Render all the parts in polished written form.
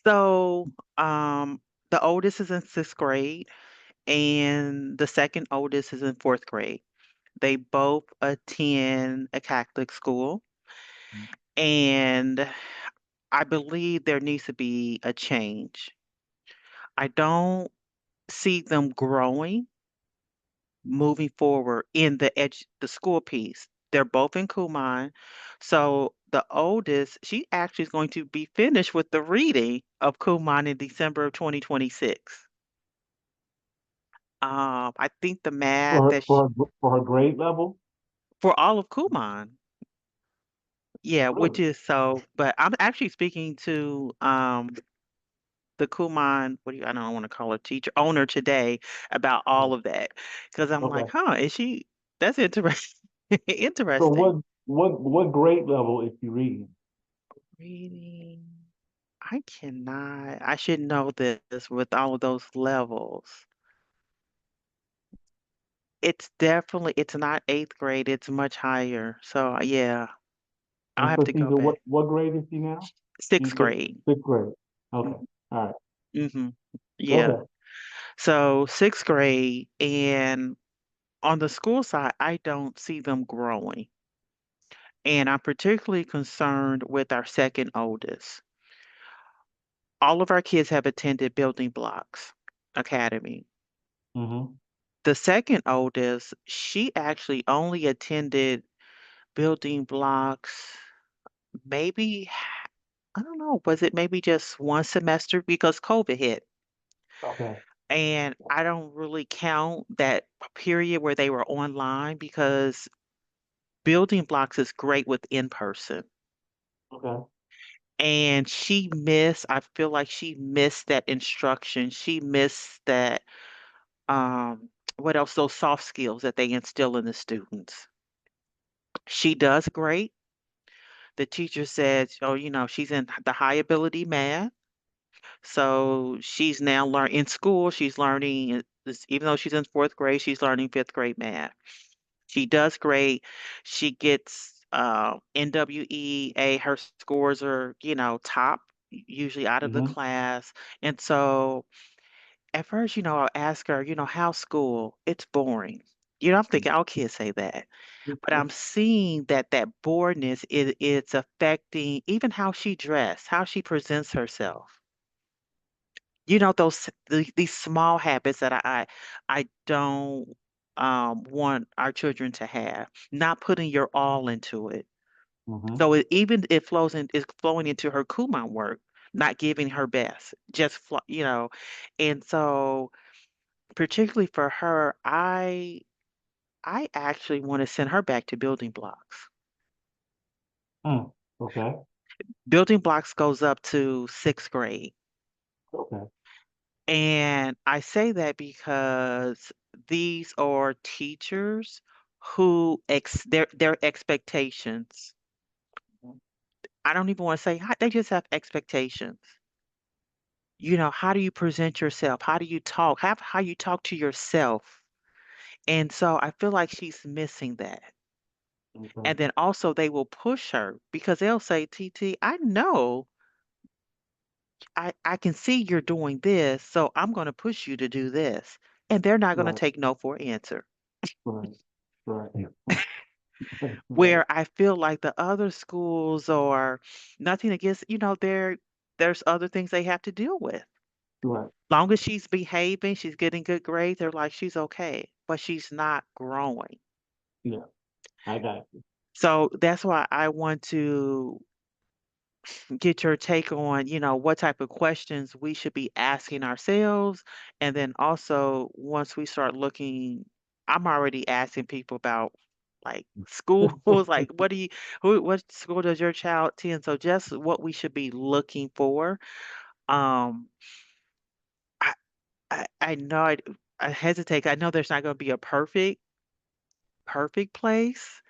So, the oldest is in sixth grade, and the second oldest is in fourth grade. They both attend a Catholic school, and I believe there needs to be a change. I don't see them growing, moving forward in the school piece. They're both in Kumon. So the oldest, she actually is going to be finished with the reading of Kumon in December of 2026. I think the math that For her grade level? for all of Kumon, yeah, which Really? is so. But I'm actually speaking to the Kumon, what do you, I don't want to call her teacher, owner today about Yeah. all of that because I'm like, Okay. huh, is she? That's interesting. So Interesting. what grade level is she reading? Reading. I cannot. I should know this with all of those levels. It's definitely, it's not eighth grade. It's much higher. So yeah, I'll And have so to she's go in back. what grade is she now? She's Sixth grade. sixth grade. Okay. All right. Mm-hmm. Yeah. Okay. So sixth grade, and on the school side, I don't see them growing. And I'm particularly concerned with our second oldest. All of our kids have attended Building Blocks Academy. Mm-hmm. The second oldest, she actually only attended Building Blocks maybe, I don't know, was it maybe just one semester because COVID hit? Okay. And I don't really count that period where they were online because Building Blocks is great with in person. Okay. And she missed, I feel like she missed that instruction. She missed that, what else? Those soft skills that they instill in the students. She does great. The teacher said, oh, she's in the high ability math. So she's now learning in school, she's learning, even though she's in fourth grade, she's learning fifth grade math. She does great. She gets NWEA, her scores are, top, usually out of the Mm-hmm. class. And so at first, I'll ask her, how's school? It's boring. I'm thinking, all kids say that. But I'm seeing that boredness it's affecting even how she dress, how she presents herself. These small habits that I don't want our children to have. Not putting your all into it. Mm-hmm. So it flows in is flowing into her Kumon work, not giving her best, just and so particularly for her, I actually want to send her back to building blocks. Mm. Okay. Building blocks goes up to sixth grade. Okay. And I say that because these are teachers who their expectations. I don't even want to say they just have expectations. How do you present yourself? How do you talk? How you talk to yourself. And so I feel like she's missing that. Okay. And then also they will push her because they'll say, TT, I know I can see you're doing this, so I'm going to push you to do this. And they're not going to Right. take no for an answer. Right. Right. Right. Where I feel like the other schools are nothing against, there's other things they have to deal with. Right. Long as she's behaving, she's getting good grades, they're like, she's okay, but she's not growing. Yeah. I got you. So that's why I want to get your take on, what type of questions we should be asking ourselves. And then also, once we start looking, I'm already asking people about like schools, like what school does your child attend? So just what we should be looking for. Um, I, I know I hesitate. I know there's not going to be a perfect place,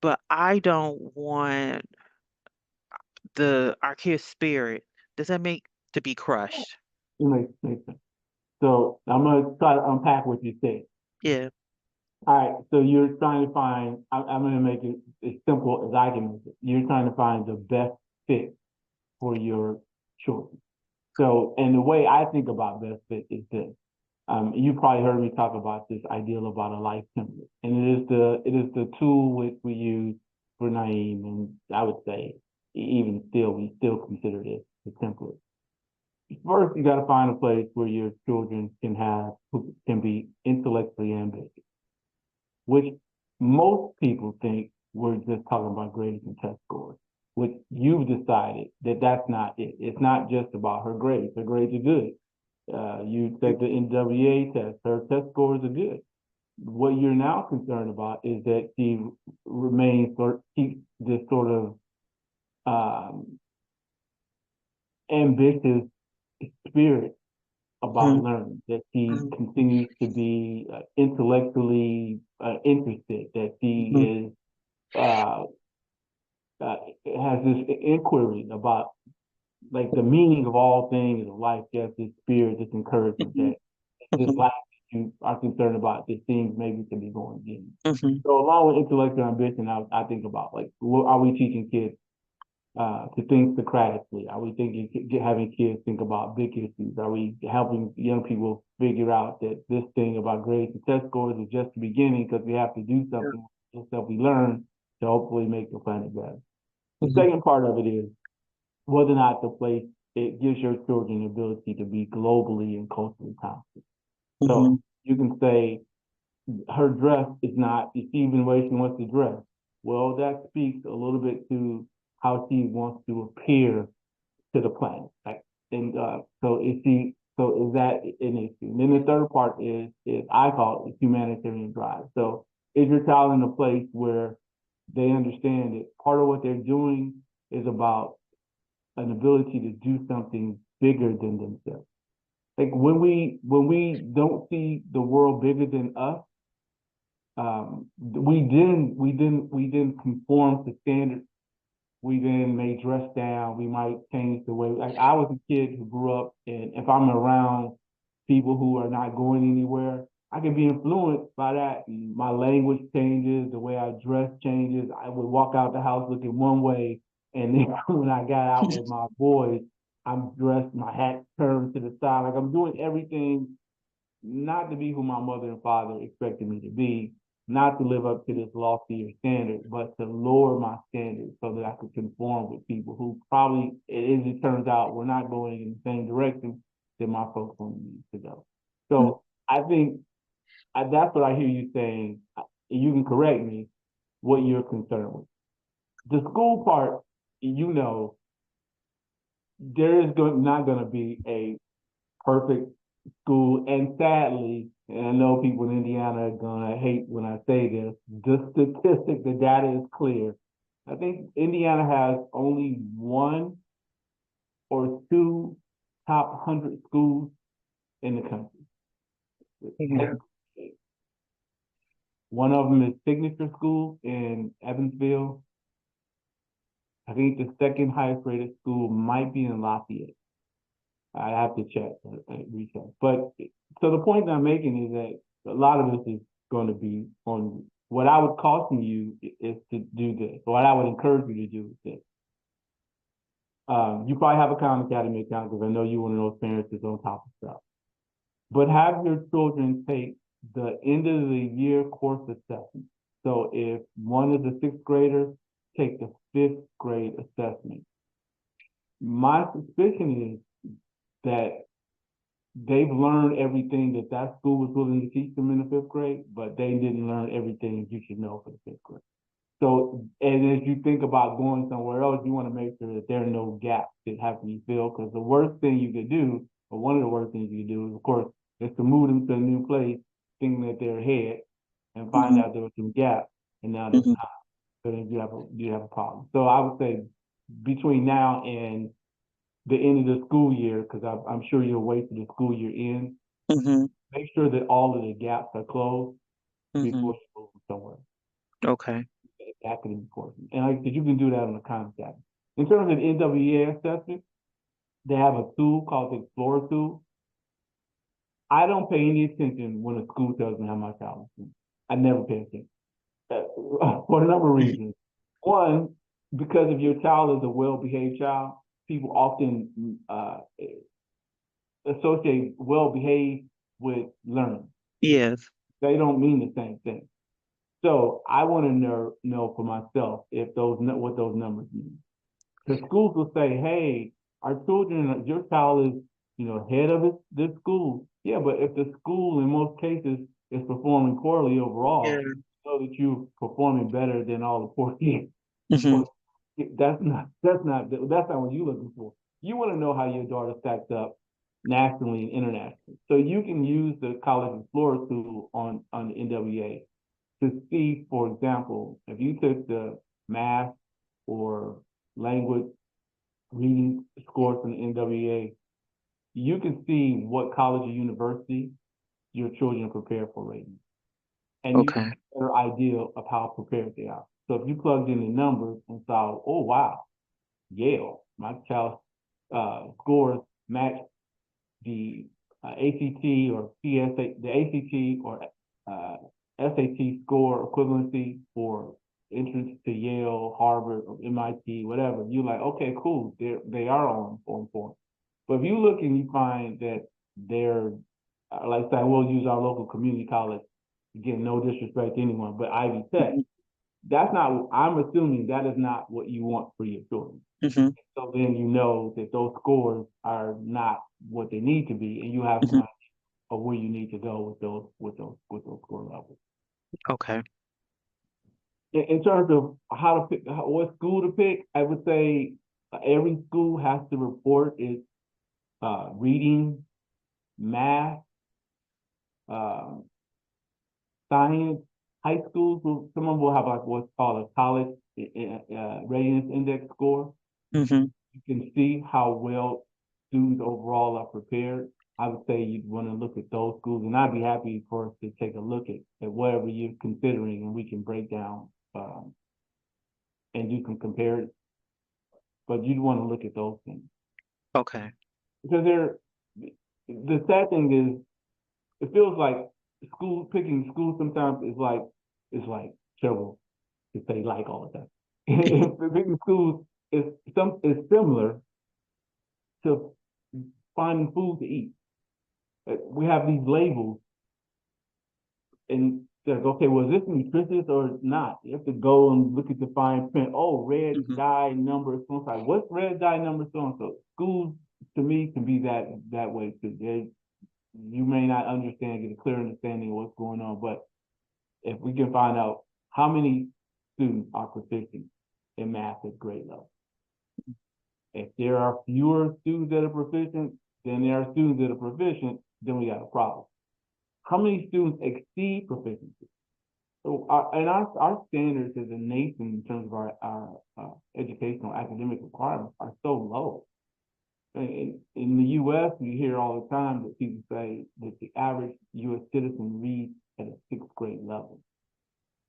but I don't want the our kids' spirit. Does that make to be crushed? It makes sense. So I'm gonna try to unpack what you said. Yeah. All right. So you're trying to find. I'm gonna make it as simple as I can make it. You're trying to find the best fit for your children. So, and the way I think about best fit is this. You probably heard me talk about this ideal about a life template, and it is the tool which we use for Naeem, and I would say even still we still consider this the template. First, you got to find a place where your children can be intellectually ambitious, which most people think we're just talking about grades and test scores, which you've decided that that's not it. It's not just about her grades. Her grades are good. You take the NWA test. Her test scores are good. What you're now concerned about is that she keeps this sort of ambitious spirit about Mhm. learning, that she Mhm. continues to be intellectually interested, that Mhm. she is has this inquiry about like the meaning of all things of life, just this spirit, this encouragement Mhm. that this Mhm. life that you are concerned about, this things maybe can be going again. Mhm. So along with intellectual ambition, I think about like, what are we teaching kids to think Socratically? Are we having kids think about big issues? Are we helping young people figure out that this thing about grades and test scores is just the beginning because we have to do Yeah. something with the stuff we learn to hopefully make the planet better? The Mhm. second part of it is whether or not the place it gives your children the ability to be globally and culturally competent. So Mhm. you can say her dress is not even the way she wants to dress. Well, that speaks a little bit to how she wants to appear to the planet. Like, and so is that an issue? And then the third part is I call it humanitarian drive. So is your child in a place where they understand that part of what they're doing is about an ability to do something bigger than themselves. Like when we don't see the world bigger than us, we didn't conform to standards. We then may dress down. We might change the way. Like I was a kid who grew up, and if I'm around people who are not going anywhere, I can be influenced by that. And my language changes, the way I dress changes. I would walk out the house looking one way, and then when I got out with my boys, I'm dressed, my hat turned to the side, like I'm doing everything not to be who my mother and father expected me to be, not to live up to this loftier standard, but to lower my standards so that I could conform with people who probably, as it turns out, were not going in the same direction that my folks wanted me to go. Mhm. So I think that's what I hear you saying. You can correct me what you're concerned with. The school part, you know, there is not going to be a perfect school. And sadly, and I know people in Indiana are gonna hate when I say this, the statistic, the data is clear. I think Indiana has only one or two top 100 schools in the country. Yeah. One of them is Signature School in Evansville. I think the second highest rated school might be in Lafayette. I have to check, recheck. But so the point that I'm making is that a lot of this is going to be on what I would caution you is to do this. What I would encourage you to do is this. You probably have a Khan Academy account because I know you're one of those parents that's on top of stuff. But have your children take the end of the year course assessment. So if one is a sixth grader, take the fifth grade assessment. My suspicion is that they've learned everything that school was willing to teach them in the fifth grade, but they didn't learn everything you should know for the fifth grade. So, and as you think about going somewhere else, you want to make sure that there are no gaps that have to be filled. Because the worst thing you could do, or one of the worst things you could do, is of course, is to move them to a new place, thinking that they're ahead, and find Mhm. out there was some gaps, and now there's Mhm. not. So then you have a problem. So I would say between now and the end of the school year, because I'm sure you'll wait till the school year ends, Mhm. make sure that all of the gaps are closed Mhm. before you move somewhere. Okay. Academic portion. And like, cause you can do that on the concept. In terms of the NWEA assessment, they have a tool called the Explorer tool. I don't pay any attention when a school tells me how my child is doing. I never pay attention. For a number of reasons. One, because if your child is a well-behaved child, people often associate well-behaved with learning. Yes. They don't mean the same thing. So I want to know for myself if what those numbers mean. The schools will say, "Hey, our children, your child is, head of this school." Yeah, but if the school in most cases is performing poorly Yeah. overall, so that you're performing better than all the poor kids. Hmm. That's not what you're looking for. You want to know how your daughter stacks up nationally and internationally. So you can use the College Explorer tool on the NWA to see, for example, if you took the math or language reading scores from the NWA, you can see what college or university your children are prepared for rating. And you have Okay. a better idea of how prepared they are. So if you plugged in the numbers and saw, oh wow, Yale, my child's scores match the ACT or PSA, the ACT or SAT score equivalency for entrance to Yale, Harvard, or MIT, whatever. You're like, okay, cool, they are on point. But if you look and you find that they're, like I said, we'll use our local community college, again, no disrespect to anyone, but Ivy Tech, that's not, I'm assuming that is not what you want for your children. Hmm. So then you know that those scores are not what they need to be, and you have some Hmm. idea of where you need to go with those score levels. Okay. In terms of how to pick, what school to pick, I would say every school has to report its reading, math, uh, science. High schools, some of them will have like what's called a college readiness index score. Hmm. You can see how well students overall are prepared. I would say you'd want to look at those schools, and I'd be happy for us to take a look at whatever you're considering, and we can break down and you can compare it. But you'd want to look at those things Okay. because the sad thing is, it feels like picking school sometimes is like trouble to say like all the time. Picking schools is similar to finding food to eat. We have these labels, and they're like, okay, well, is this nutritious or not? You have to go and look at the fine print. Oh, red Hmm. dye number so and so. What's red dye number so and so? Schools to me can be that way too. You may not understand, get a clear understanding of what's going on, but if we can find out how many students are proficient in math at grade level. If there are fewer students that are proficient than there are students that are proficient, then we got a problem. How many students exceed proficiency? So our standards as a nation in terms of our educational academic requirements are so low. In the U.S., we hear all the time that people say that the average U.S. citizen reads at a sixth grade level,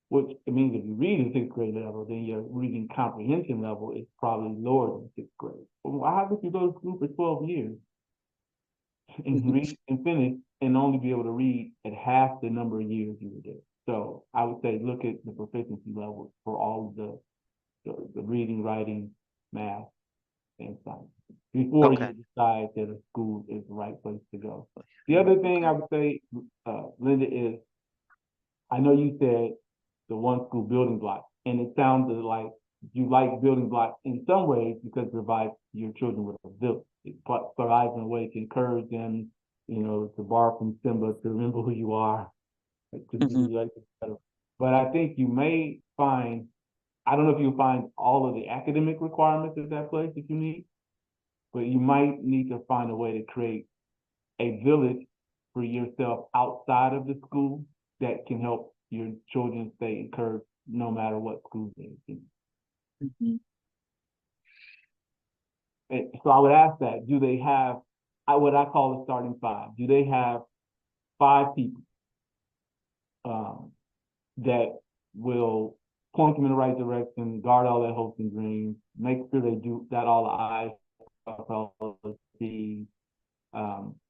which it means if you read at sixth grade level, then your reading comprehension level is probably lower than sixth grade. Well, how could you go to school for 12 years and read and finish and only be able to read at half the number of years you were there? So I would say look at the proficiency levels for all of the reading, writing, math, and science before Okay. you decide that a school is the right place to go. The other thing I would say, Linda, is I know you said the one school building block, and it sounded like you like building blocks in some ways because it provides your children with a village. It provides a way to encourage them, to borrow from Simba, to remember who you are, to do Hmm. like etc. But I think you may find, I don't know if you'll find all of the academic requirements of that place that you need, but you might need to find a way to create a village for yourself outside of the school that can help your children stay encouraged no matter what school they're in. Hmm. And so I would ask that, do they have what I call the starting five? Do they have 5 people that will point them in the right direction, guard all their hopes and dreams, make sure they do that all the I's, all the T's,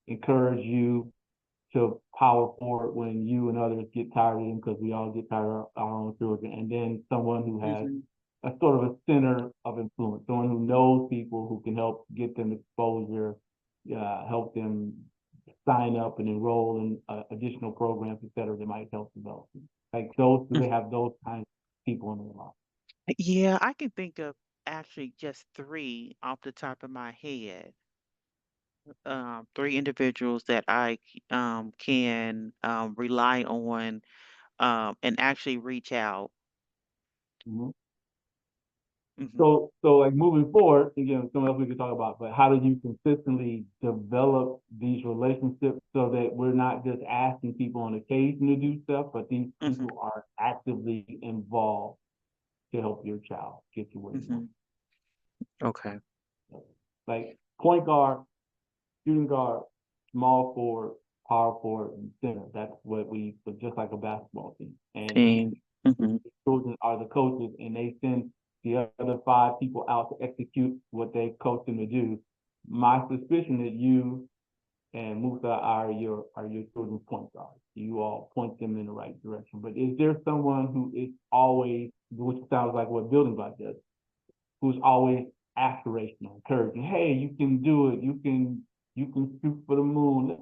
encourage you to power forward when you and others get tired of them, because we all get tired of our own children, and then someone who has Hmm. a sort of a center of influence, someone who knows people who can help get them exposure, help them sign up and enroll in additional programs, et cetera, that might help develop them. Like those, do Mm. they have those kinds of people in their life? Yeah, I can think of actually just three off the top of my head. Three individuals that can rely on and actually reach out. Mhm. Hmm. So like moving forward, again, something else we could talk about, but how do you consistently develop these relationships so that we're not just asking people on occasion to do stuff, but these Hmm. people are actively involved to help your child get to where you want. Hmm. Okay. Like point guard, shooting guard, small forward, power forward, and center. That's what we, but just like a basketball team. And And hmm. children are the coaches, and they send the other five people out to execute what they coach them to do. My suspicion that you and Musa are your children's point guards. You all point them in the right direction. But is there someone who is always, which sounds like what Building Block does, who's always aspirational, encouraging? Hey, you can do it. You can shoot for the moon.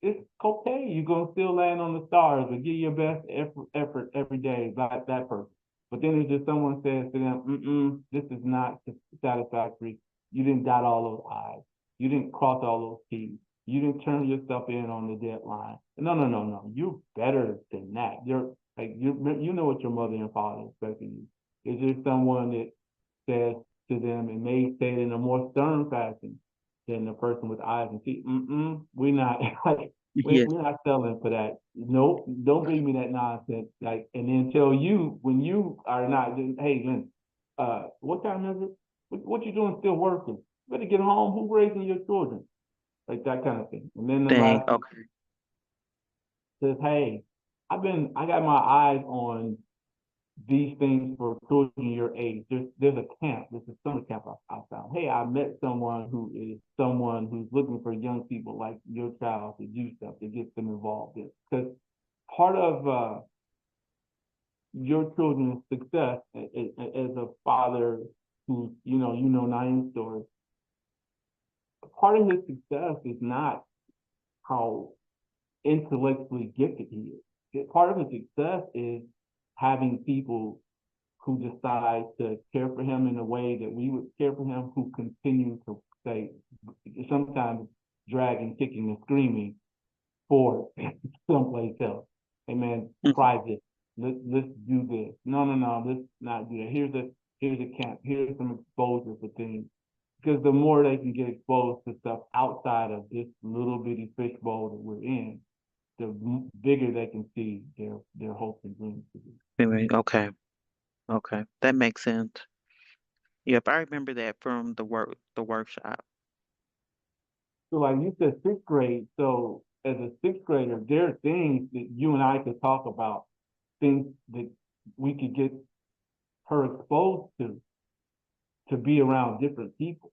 It's okay. You're gonna still land on the stars, but give your best effort every day. That person. But then there's just someone says to them, this is not satisfactory. You didn't dot all those I's. You didn't cross all those T's. You didn't turn yourself in on the deadline. No, no, no, no. You're better than that. You know what your mother and father expect of you. Is there someone that says to them and may say it in a more stern fashion than the person with eyes and teeth? We're not like Yes. we're not selling for that. Nope, don't bring me that nonsense. Like, and then tell you when you are not. Hey, Lynn, what time is it? What you doing? Still working? Better get home. Who's raising your children? Like that kind of thing. And then the Dang. last one Okay. says, hey, I got my eyes on these things for children your age. There's a camp. There's a summer camp I found. Hey, I met someone who's looking for young people like your child to do stuff to get them involved in. Because part of your children's success as a father who Naeem's story, part of his success is not how intellectually gifted he is. Part of his success is having people who decide to care for him in a way that we would care for him, who continue to say, sometimes dragging, kicking, and screaming for someplace else. Hey man, Mhm. try this. Let's do this. No, no, no, let's not do that. Here's a camp. Here's some exposure for things. Because the more they can get exposed to stuff outside of this little bitty fishbowl that we're in, the bigger they can see their hopes and dreams to be. Anyway, okay. Okay. That makes sense. Yep, I remember that from the workshop. So like you said, sixth grade. So as a sixth grader, there are things that you and I could talk about, things that we could get her exposed to be around different people.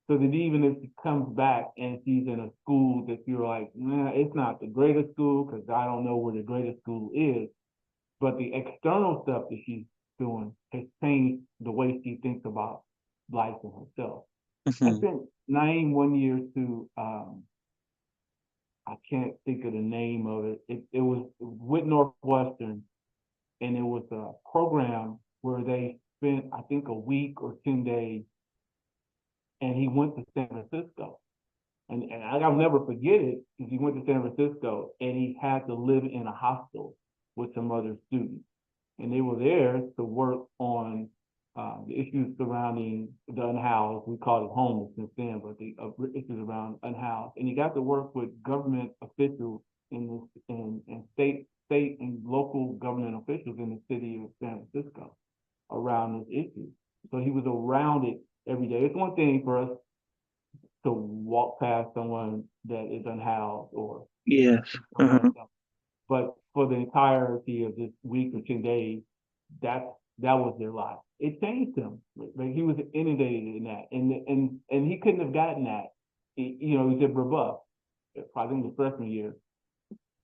So that even if she comes back and she's in a school that you're like, nah, it's not the greatest school because I don't know where the greatest school is, but the external stuff that she's doing has changed the way she thinks about life and herself. I Hmm. sent Naeem one year to I can't think of the name of it. It was with Northwestern, and it was a program where they spent, I think, a week or 10 days, and he went to San Francisco. And I'll never forget it because he went to San Francisco and he had to live in a hostel with some other students. And they were there to work on the issues surrounding the unhoused. We called it homelessness then, but the issues around unhoused. And he got to work with government officials in state and local government officials in the city of San Francisco around this issue. So he was around it every day. It's one thing for us to walk past someone that is unhoused or Yes. someone Uh-huh. else. But for the entirety of this week or 10 days, that that was their life. It changed him. Like he was inundated in that. And he couldn't have gotten that. He was at Brebeuf. I think the freshman year.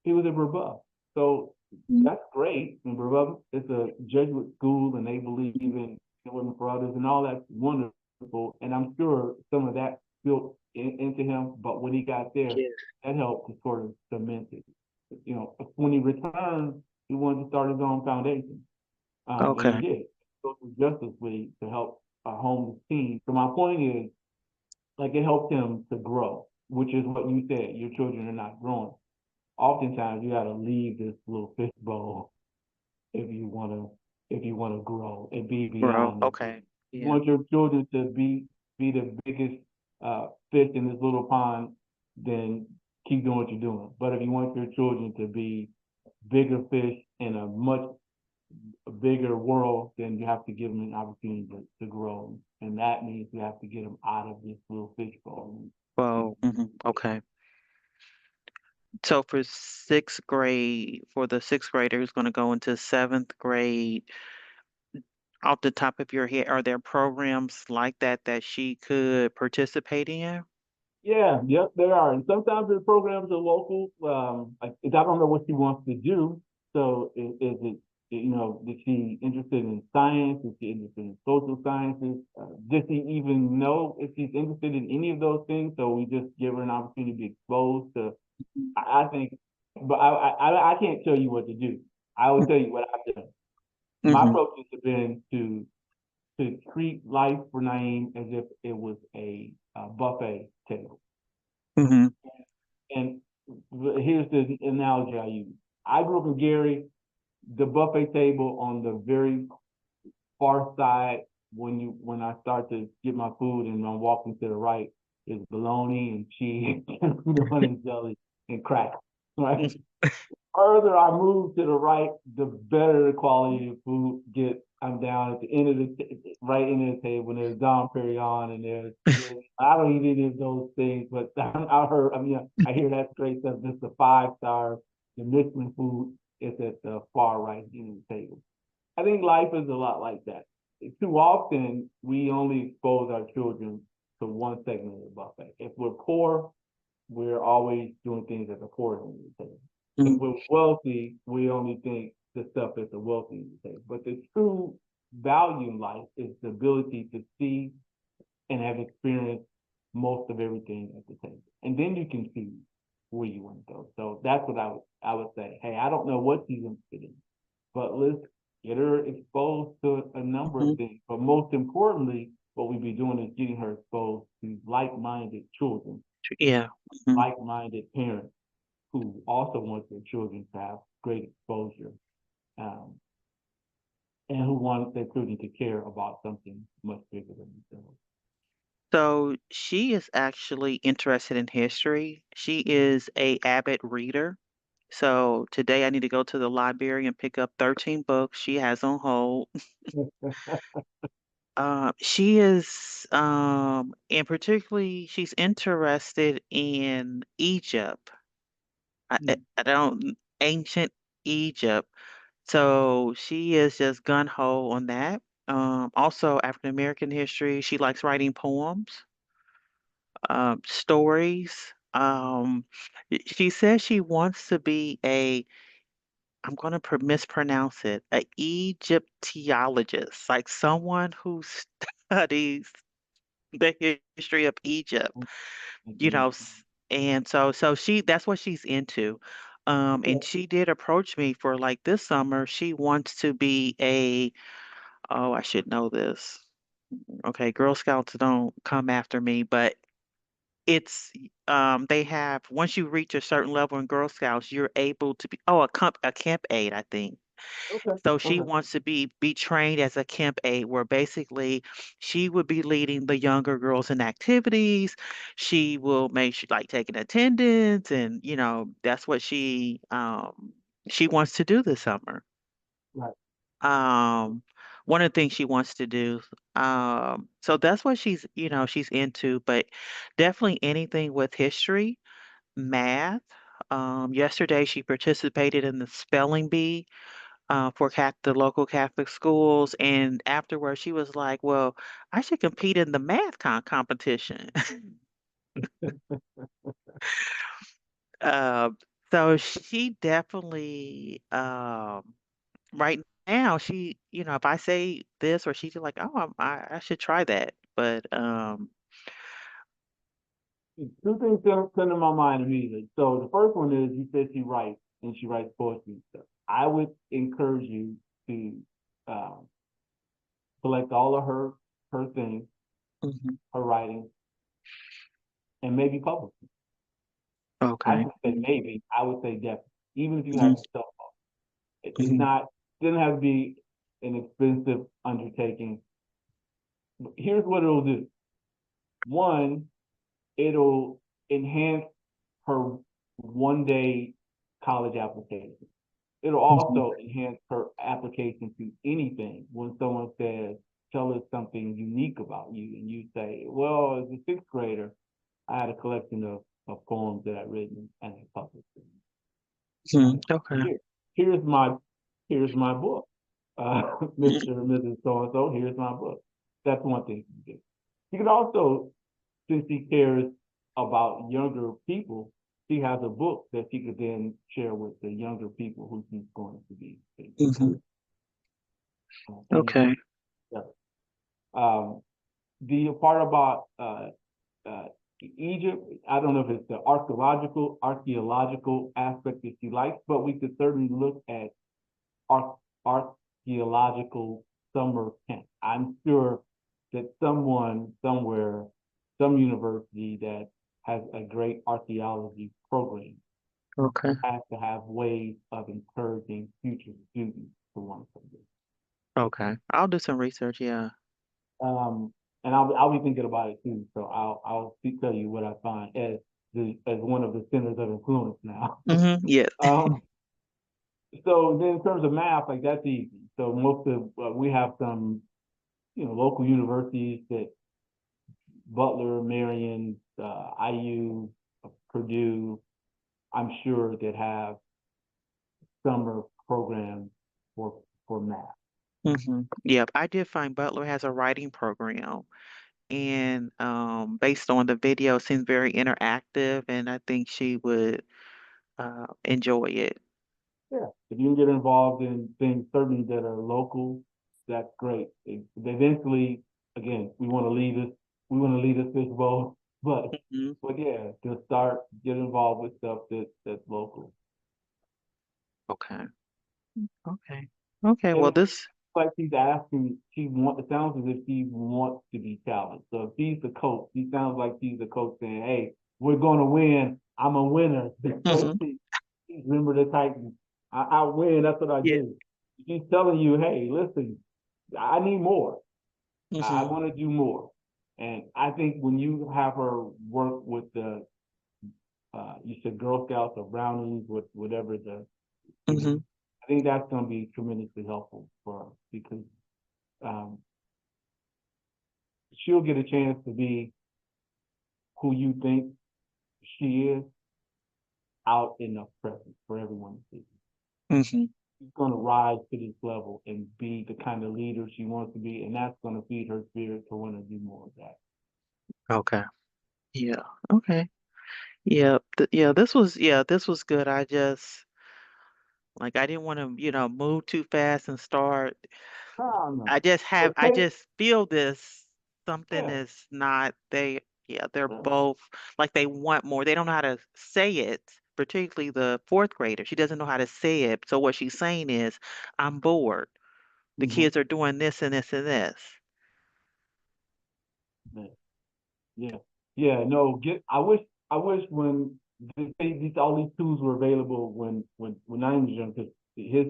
He was at Brebeuf. So that's great. And Brebeuf is a Jesuit school and they believe in women for others and all that's wonderful. wonderful, and I'm sure some of that built into him. But when he got there, Yes. that helped to sort of cement it. You know, when he returned, he wanted to start his own foundation, and he Okay. did. Social Justice League to help homeless teens. So my point is, like, it helped him to grow, which is what you said. Your children are not growing. Oftentimes, you got to leave this little fishbowl if you want to grow and be Bro. beyond this. Okay. You Yeah. want your children to be the biggest fish in this little pond, then keep doing what you're doing. But if you want your children to be bigger fish in a much bigger world, then you have to give them an opportunity to grow. And that means you have to get them out of this little fishbowl. Well, okay. So for sixth grade, for the sixth grader who's going to go into seventh grade, off the top of your head, are there programs like that that she could participate in? Yeah, yep, there are. And sometimes the programs are local. I don't know what she wants to do. So is it, you know, is she interested in science? Is she interested in social sciences? Does she even know if she's interested in any of those things? So we just give her an opportunity to be exposed to, I think, but I can't tell you what to do. I will tell you what I've done. My Mm-hmm. approach has been to treat life for Naeem as if it was a buffet table. Mm-hmm. And here's the analogy I use. I grew up in Gary, the buffet table on the very far side when I start to get my food and I'm walking to the right is bologna and cheese and peanut butter and jelly and crackers. Right. Further I move to the right, the better the quality of food gets. I'm down at the end of right end of the table, and there's Dom Perignon, and I don't eat any of those things, but I mean, I hear that great stuff. Just the 5 star, the Michelin food is at the far right end of the table. I think life is a lot like that. Too often, we only expose our children to one segment of the buffet. If we're poor, we're always doing things at the poor end of the table. If we're wealthy, we only think the stuff at the wealthy end of the table. But the true value in life is the ability to see and have experienced most of everything at the table. And then you can choose where you want to go. So that's what I would say. Hey, I don't know what she's interested in, but let's get her exposed to a number of Mm-hmm. things. But most importantly, what we'd be doing is getting her exposed to like-minded children, Yeah. Mm-hmm. like-minded parents who also want their children to have great exposure, um, and who want their children to care about something much bigger than themselves. So she is actually interested in history. She is a avid reader. So today I need to go to the library and pick up 13 books she has on hold. She is, and particularly she's interested in Egypt. I don't ancient Egypt. So she is just gun ho on that. Also African American history. She likes writing poems, stories. She says she wants to be I'm going to mispronounce it, a Egyptologist, like someone who studies the history of Egypt, you know, and so that's what she's into. And she did approach me for like this summer. She wants to be oh, I should know this. Okay, Girl Scouts don't come after me, but it's they have once you reach a certain level in Girl Scouts, you're able to be a camp aide, I think. Okay. So she Okay. wants to be trained as a camp aide, where basically she would be leading the younger girls in activities. She will make sure like taking attendance, and that's what she wants to do this summer. Right. Um, one of the things she wants to do. So that's what she's into, but definitely anything with history, math. Yesterday she participated in the spelling bee for the local Catholic schools. And afterwards, she was like, "Well, I should compete in the math competition." uh, so she definitely, right now, if I say this or she's like, "Oh, I should try that." but Two things come to my mind immediately. So the first one is you said she writes and she writes poetry and stuff. I would encourage you to um, collect all of her things, mhm, her writing, and maybe publish it. I okay. should say maybe. I would say definitely. Even if you have Mhm, to self, it's mhm, not doesn't have to be an expensive undertaking. But here's what it'll do. One, it'll enhance her 1 day college application. It'll mhm, also enhance her application to anything when someone says, tell us something unique about you. And you say, well, as a sixth grader, I had a collection of poems that I'd written and I published them. mhm, okay. Here, here's my here's my book. Mr. and Mrs. So and so, here's my book. That's one thing you can do. You can also, since he cares about younger people, he has a book that he could then share with the younger people who he's going to be Mhm, encouraging. And you okay. can, um, the part about uh, Egypt, I don't know if it's the archaeological aspect that she likes, but we could certainly look at archaeological summer camp. I'm sure that someone somewhere, some university that has a great archaeology program Okay. has to have ways of encouraging future students to want to do. Okay. I'll do some research, yeah. Um, and I'll be thinking about it too. So tell you what I find as one of the centers of influence now. Mhm, yes. um, so then in terms of math, like that's easy. So most of we have some local universities that Butler, Marion, IU, Purdue, I'm sure that have summer programs for math. Mhm. Yep, I did find Butler has a writing program, and based on the video, it seems very interactive, and I think she would enjoy it. Yeah, if you can get involved in things certainly that are local, that's great. Eventually, again, we want to lead this fishbowl, Mhm. but yeah, to start get involved with stuff that's local. Okay. Okay. Okay. And Well, it's this. like she's asking, it sounds as if she wants to be challenged. So if she's the coach, she sounds like she's the coach saying, hey, we're going to win. I'm a winner. Mhm. Remember the Titans. I win. That's what I Yeah. do. She's telling you, hey, listen, I need more. I Mhm. want to do more. And I think when you have her work with you said Girl Scouts or Brownies, whatever Mhm. I think that's going to be tremendously helpful for her because um, she'll get a chance to be who you think she is out in the present for everyone to see. Mhm. She's going to rise to this level and be the kind of leader she wants to be, and that's going to feed her spirit to want to do more of that. Okay. Yeah. Okay. Yeah. Yeah. This was good. I just like I didn't want to move too fast and start. No, no. I Okay. just feel this something Yeah. is not they're Yeah. both like they want more. They don't know how to say it, particularly the fourth grader. She doesn't know how to say it. So what she's saying is, I'm bored. The Mm-hmm. kids are doing this and this and this. Yeah. Yeah. Yeah. No. I wish when all these tools were available when I was young. Because his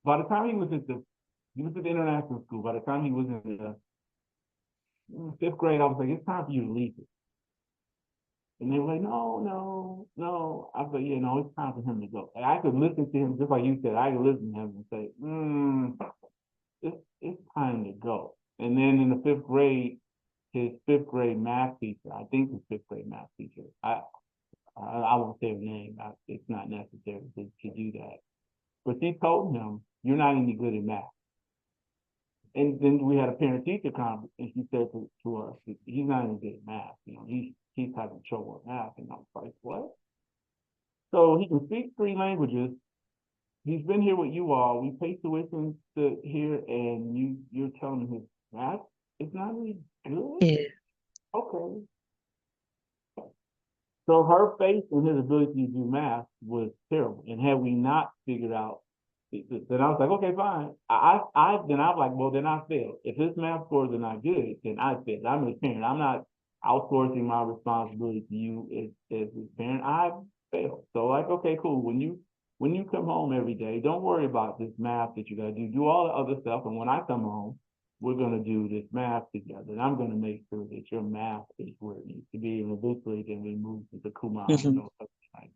by the time he was at the international school. By the time he was in the fifth grade, I was like, it's time for you to leave it. And they were like, no, no, no. I was like, yeah, no, it's time for him to go. And I could listen to him, just like you said, I could listen to him and say, it's time to go. And then in the fifth grade, his fifth grade math teacher, I think his fifth grade math teacher, I won't say her name. It's not necessary to do that. But she told him, you're not any good at math. And then we had a parent teacher conference, and she said to us, he's not even good at math. He's having trouble with math. And I was like, what? So he can speak 3 languages. He's been here with you all. We pay tuition to here, and you're telling him his math is not really Good. Yeah. Okay. So her faith in his ability to do math was terrible. And had we not figured out, then I was like, okay, fine. Then I was like, well, then I failed. If his math scores are not good, then I failed. I'm his parent. I'm not outsourcing my responsibility to you as his parent. I failed. So like, okay, cool. When you come home every day, don't worry about this math that you gotta do. Do all the other stuff. And when I come home, we're going to do this math together. And I'm going to make sure that your math is where it needs to be. And eventually then we move to the Kumon and Hmm. those other things.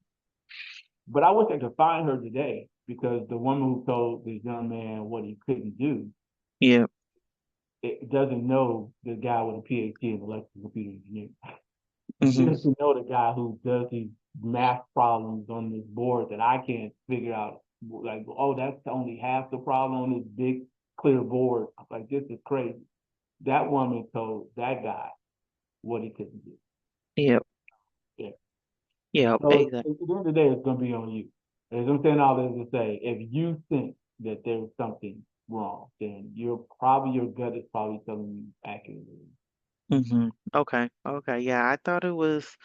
But I wish I could find her today because the woman who told this young man what he couldn't do, Yeah. it doesn't know the guy with a PhD in electrical computer engineering. She Hmm. doesn't know the guy who does these math problems on this board that I can't figure out. Like, oh, that's only half the problem on this big clear board. I'm like, this is crazy. That woman told that guy what he couldn't do. Yep. Yeah. Yep. So Exactly. at the end of the day, it's going to be on you. As I'm saying all this to say, if you think that there's something wrong, then your gut is probably telling you accurately. Hmm. Okay. Okay. Yeah. I thought it was,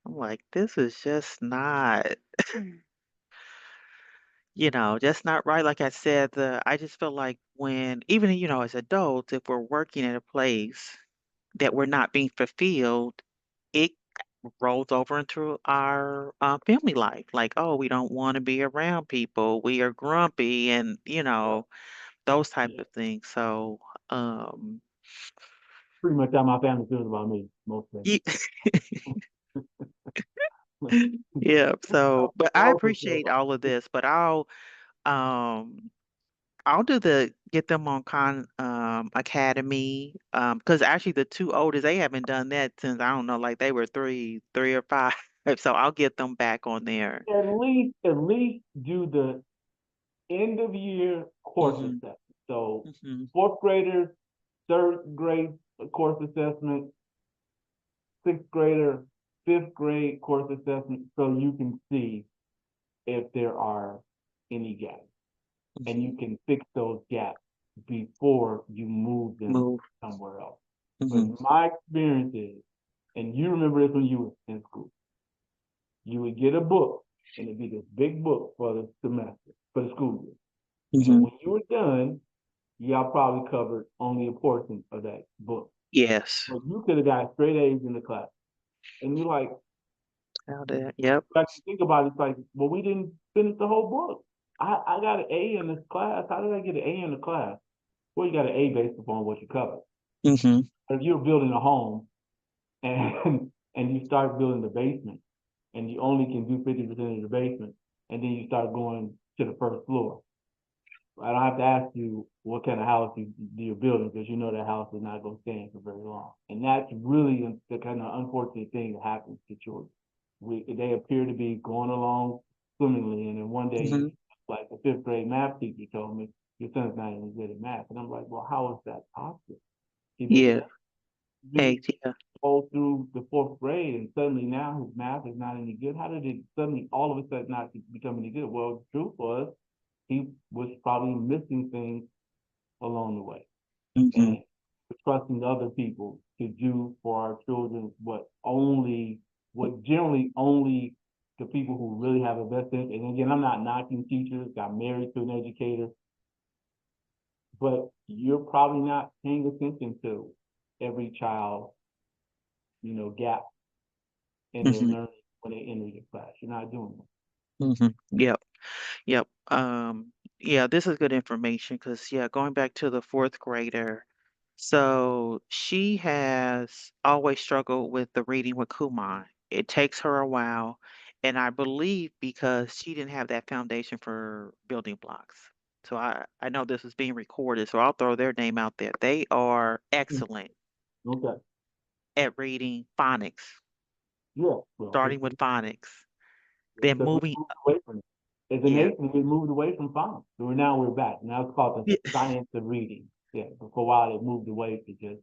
I'm like, this is just not, just not right. Like I said, I just feel like when, even, as adults, if we're working at a place that we're not being fulfilled, it rolls over into our family life. Like, oh, we don't want to be around people. We are grumpy and, Yeah. those type Yeah. of things. So, um, Pretty much how my family feels about me most days. ye- yeah. So, but I Also feel appreciate about all of me. this, but um, I'll do get them on Academy, because actually the two oldest, they haven't done that since, I don't know, like they were three or five. So I'll get them back on there. At least do the end of year course Hmm. assessment. So Hmm. fourth graders, third grade course assessment, sixth grader, fifth grade course assessment, so you can see if there are any gaps and Hmm. you can fix those gaps before you move them Move. somewhere else. Because Hmm. my experience is, and you remember this when you were in school, you would get a book and it'd be this big book for the semester, for the school year. And Hmm. when you were done, y'all probably covered only a portion of that book. Yes. But you could have got straight A's in the class. And you're like, How that? Yep. like think about it, it's like, well, we didn't finish the whole book. I got an A in this class. How did I get an A in the class? Well, you got an A based upon what you covered. Hmm. If you're building a home and and you start building the basement and you only can do 50% of the basement, and then you start going to the first floor. I don't have to ask you what kind of house you're building because you know that house is not going to stand for very long. And that's really the kind of unfortunate thing that happens to children. They appear to be going along swimmingly, and then one day, Hmm. like the fifth grade math teacher told me, your son's not even good at math. And I'm like, well, how is that possible? He said, Yeah. well, you Hey, yeah. go through the fourth grade and suddenly now his math is not any good. How did it suddenly all of a sudden not become any good? Well, the truth was he was probably missing things along the way. Hmm. And trusting other people to do for our children what generally only the people who really have a best interest. And again, I'm not knocking teachers, got married to an educator, but you're probably not paying attention to every child, gap in their Hmm. learning when they enter your class. You're not doing that. Hmm. Yep. Yep. Yeah, this is good information because, yeah, going back to the fourth grader, so she has always struggled with the reading with Kumon. It takes her a while, and I believe because she didn't have that foundation for building blocks. So I know this is being recorded, so I'll throw their name out there. They are excellent Okay. at reading phonics, Yeah. Well, starting with phonics, then because we moving. moved away from it. As a Yeah. nation, we moved away from phonics. So we're back. Now it's called the science of reading. Yeah. But for a while, it moved away to just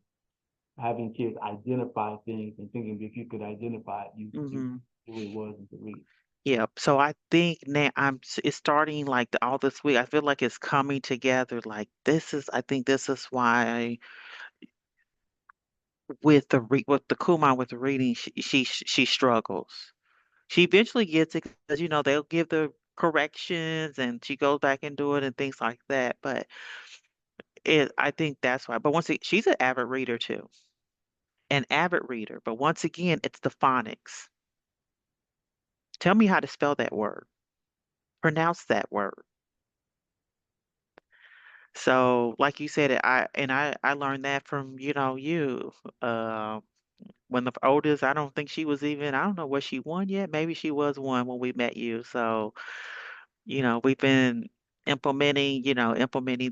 having kids identify things and thinking if you could identify it, you Hmm. knew what it was and could read. Yep. So I think now it's starting like all this week. I feel like it's coming together. Like I think this is why with the Kumon with the reading, she struggles. She eventually gets it because, they'll give the corrections and she goes back and do it and things like that. But I think that's why. But she's an avid reader too, an avid reader. But once again, it's the phonics. Tell me how to spell that word. Pronounce that word. So, like you said, I learned that from, you. Uh, when the oldest, I don't think she was even, I don't know, was she one yet? Maybe she was one when we met you. So, we've been implementing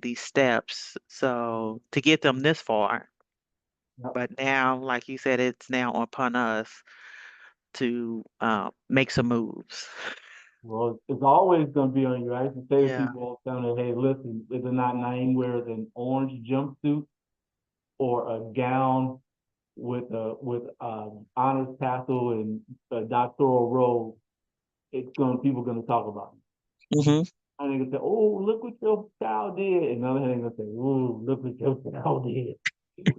these steps so to get them this far. Yep. But now, like you said, it's now upon us to make some moves. Well, it's always going to be on you. I used to say to Yeah. people all the time, hey, listen, is it not Naeem wears an orange jumpsuit or a gown with honors tassel and a doctoral robe? It's going people going to talk about it. Hmm. And they gonna say, "Oh, look what your child did," and another hand gonna say, "Oh, look what your child did."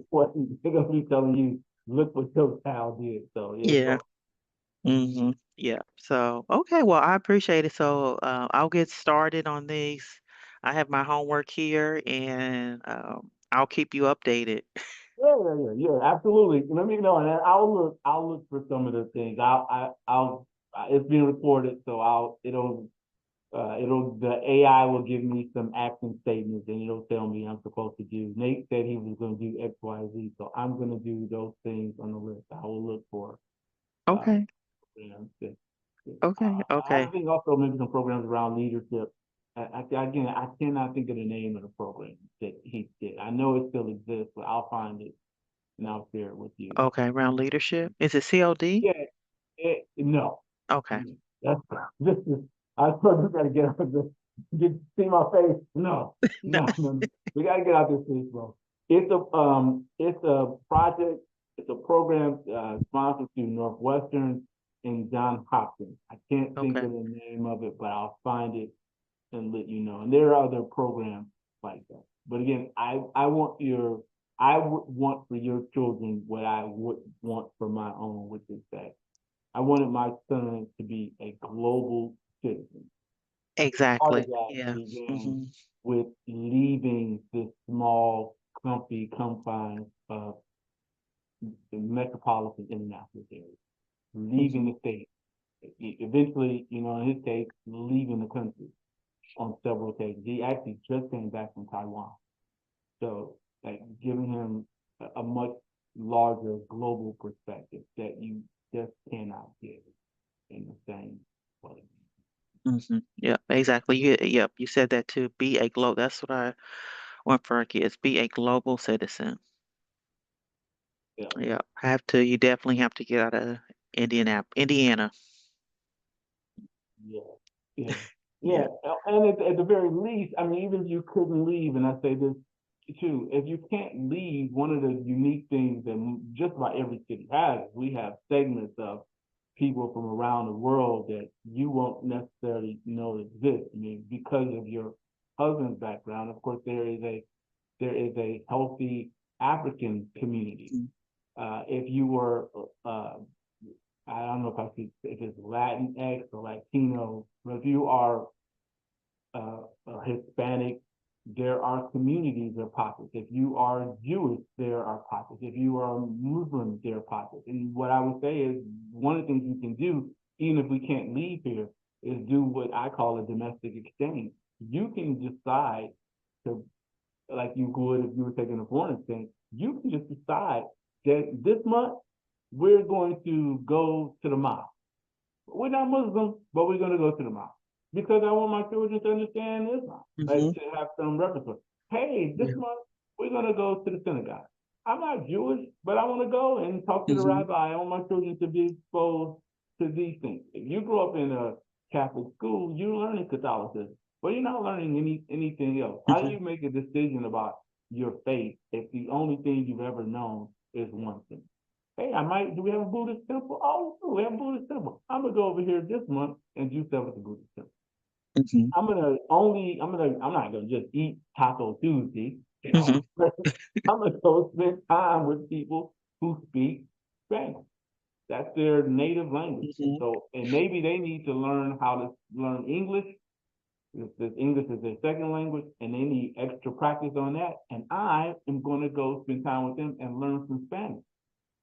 What they're gonna be telling you, "Look what your child did." So yeah, Yeah. so Yeah. So, okay. Well, I appreciate it. So, I'll get started on these. I have my homework here and I'll keep you updated. yeah, absolutely. Let me know, and I'll look for some of the things. It's being recorded, so the AI will give me some action statements and it'll tell me I'm supposed to do. Nate said he was going to do X, Y, Z, so I'm going to do those things on the list. I will look for uh, Okay. programs that, Okay. I Okay. think also maybe some programs around leadership. Again, I cannot think of the name of the program that he did. I know it still exists, but I'll find it and I'll share it with you. Okay. Around leadership. Is it CLD? Yeah, no. Okay. That's this is. I thought you gotta get out of this. Get see my face. No, No. no. We gotta get out this face, bro. It's a project. It's a program sponsored through Northwestern and Johns Hopkins. I can't think Okay. of the name of it, but I'll find it and let you know. And there are other programs like that. But again, I would want for your children what I would want for my own, which is that I wanted my son to be a global citizen. Part of Exactly. that Yeah. began Hmm. with leaving the small, comfy confines of the metropolitan Indianapolis area, leaving Hmm. the state. Eventually, in his case, leaving the country on several occasions. He actually just came back from Taiwan. So, like, giving him a much larger global perspective that you just cannot get in the same way. Yep, exactly. Yep, you said that too. Be a that's what I want for our kids. Be a global citizen. Yeah. Yep. You definitely have to get out of Indiana. Yeah, yeah, yeah. Yeah. And at the very least, I mean, even if you couldn't leave, and I say this too, if you can't leave, one of the unique things that just about every city has, we have segments of people from around the world that you won't necessarily know exist. I mean, because of your husband's background, of course, there is a healthy African community. Mm. If you were I don't know if it's Latinx or Latino, but if you are Hispanic, there are communities, there are pockets. If you are Jewish, there are pockets. If you are Muslim, there are pockets. And what I would say is one of the things you can do, even if we can't leave here, is do what I call a domestic exchange. You can decide to, like you would if you were taking a foreign exchange, you can just decide that this month we're going to go to the mosque. We're not Muslim, but we're going to go to the mosque because I want my children to understand Islam, like Hmm. to have some repertoire. Hey, this Yeah. month we're going to go to the synagogue. I'm not Jewish, but I want to go and talk to the Hmm. rabbi. I want my children to be exposed to these things. If you grow up in a Catholic school, you're learning Catholicism, but you're not learning anything else. How do Hmm. you make a decision about your faith if the only thing you've ever known is one thing? Hey, do we have a Buddhist temple? Oh, we have a Buddhist temple. I'm gonna go over here this month and do stuff at the Buddhist temple. Hmm. I'm not gonna just eat Taco Tuesday. Hmm. I'm gonna go spend time with people who speak Spanish. That's their native language. Mhm. So, and maybe they need to learn how to learn English. If English is their second language, and they need extra practice on that. And I am going to go spend time with them and learn some Spanish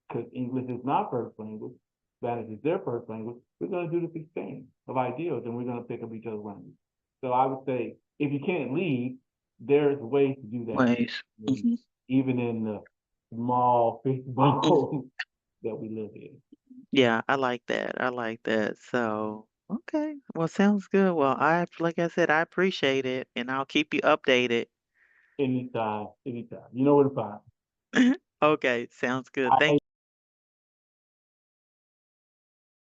because English is my first language. Spanish is their first language. We're going to do this exchange of ideas, and we're going to pick up each other's language. So I would say, if you can't leave, there's ways to do that, Ways. Mhm. even in the small Mhm. fishbowl that we live in. Yeah, I like that. I like that. So, okay. Well, sounds good. Well, like I said, I appreciate it, and I'll keep you updated. Anytime, anytime. You know where to find me. Okay, sounds good. I Thank